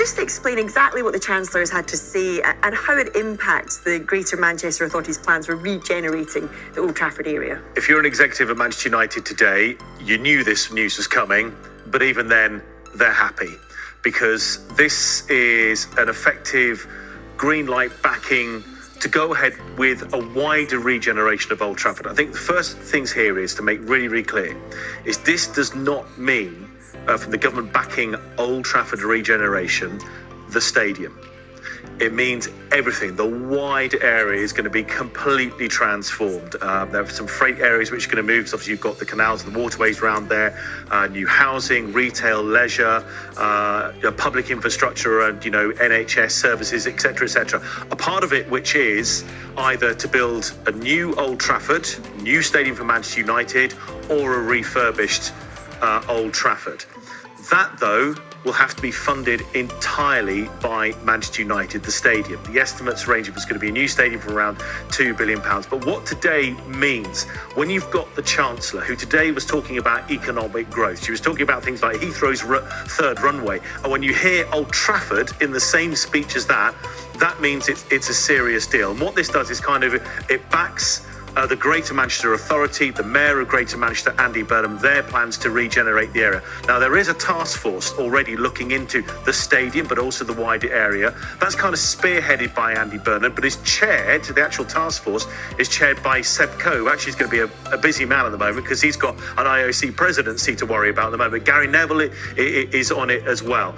Just explain exactly what the Chancellor has had to say and how it impacts the Greater Manchester Authority's plans for regenerating the Old Trafford area. If you're an executive at Manchester United today, you knew this news was coming, but even then, they're happy because this is an effective green light backing to go ahead with a wider regeneration of Old Trafford. I think the first things here is to make really, really clear is this does not mean from the government backing Old Trafford regeneration, the stadium. It means everything. The wide area is going to be completely transformed. There are some freight areas which are going to move. So obviously you've got the canals and the waterways around there, new housing, retail, leisure, public infrastructure and, NHS services, etc., etc. A part of it which is either to build a new Old Trafford, new stadium for Manchester United, or a refurbished Old Trafford. That, though, will have to be funded entirely by Manchester United, the stadium. The estimates range if it's going to be a new stadium for around £2 billion. But what today means, when you've got the Chancellor, who today was talking about economic growth, she was talking about things like Heathrow's third runway. And when you hear Old Trafford in the same speech as that, that means it's a serious deal. And what this does is it backs the Greater Manchester Authority, the Mayor of Greater Manchester, Andy Burnham, their plans to regenerate the area. Now, there is a task force already looking into the stadium, but also the wider area. That's kind of spearheaded by Andy Burnham, but the actual task force is chaired by Seb Coe, who actually is going to be a busy man at the moment because he's got an IOC presidency to worry about at the moment. Gary Neville is on it as well.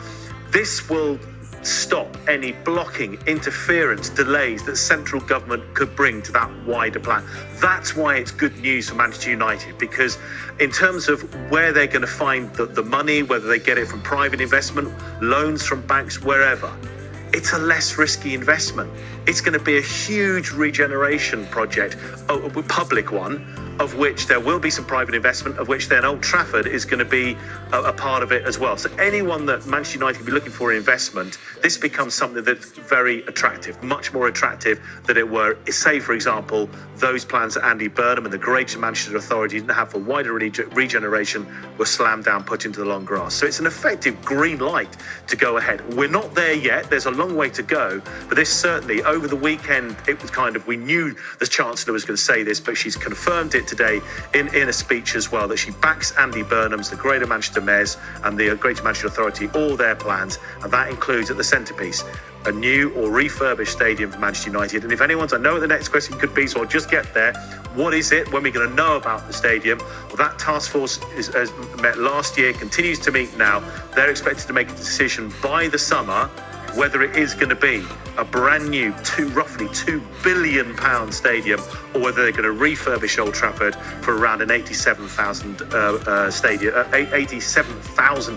This will stop any blocking, interference, delays that central government could bring to that wider plan. That's why it's good news for Manchester United, because in terms of where they're going to find the money, whether they get it from private investment, loans from banks, wherever, it's a less risky investment. It's going to be a huge regeneration project, a public one, of which there will be some private investment, of which then Old Trafford is going to be a part of it as well. So anyone that Manchester United will be looking for investment, this becomes something that's very attractive, much more attractive than it were, say, for example, those plans that Andy Burnham and the Greater Manchester Authority didn't have for wider regeneration were slammed down, put into the long grass. So it's an effective green light to go ahead. We're not there yet. There's a long way to go. But this certainly, over the weekend, it was we knew the Chancellor was going to say this, but she's confirmed it today in a speech as well, that she backs Andy Burnham's, the Greater Manchester Mayors and the Greater Manchester Authority, all their plans, and that includes at the centrepiece a new or refurbished stadium for Manchester United. And if anyone's, I know what the next question could be, so I'll just get there. What is it? When are we going to know about the stadium? Well, that task force has met last year, continues to meet now. They're expected to make a decision by the summer whether it is going to be a brand new roughly £2 billion stadium, or whether they're going to refurbish Old Trafford for around an 87,000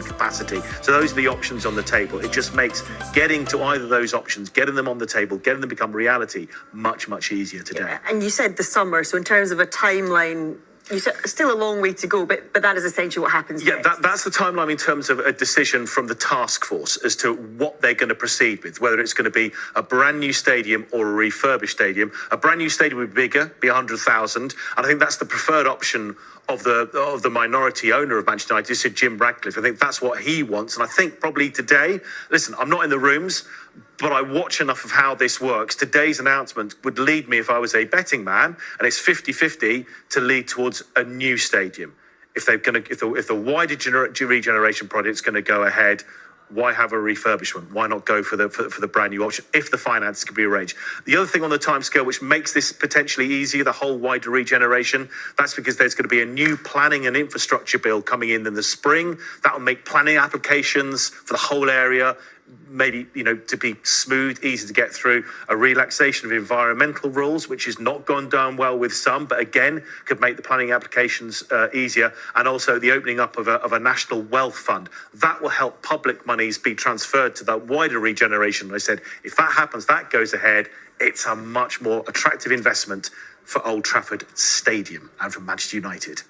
capacity. So those are the options on the table. It just makes getting to either of those options, getting them on the table, getting them to become reality, much, much easier today. Yeah, and you said the summer, so in terms of a timeline, you said still a long way to go, but that is essentially what happens next. That's the timeline in terms of a decision from the task force as to what they're going to proceed with, whether it's going to be a brand new stadium or a refurbished stadium. A brand new stadium would be bigger, be 100,000, and I think that's the preferred option of the minority owner of Manchester United, Sir Jim Ratcliffe. I think that's what he wants, and I think probably today, listen, I'm not in the rooms, but I watch enough of how this works. Today's announcement would lead me, if I was a betting man, and it's 50-50, to lead towards a new stadium. If the wider regeneration project's going to go ahead, why have a refurbishment? Why not go for the brand new option if the finance can be arranged? The other thing on the timescale which makes this potentially easier, the whole wider regeneration, that's because there's going to be a new planning and infrastructure bill coming in the spring. That will make planning applications for the whole area maybe, to be smooth, easy to get through. A relaxation of environmental rules, which has not gone down well with some, but again, could make the planning applications easier. And also the opening up of a national wealth fund. That will help public monies be transferred to that wider regeneration. I said, if that happens, that goes ahead, it's a much more attractive investment for Old Trafford Stadium and for Manchester United.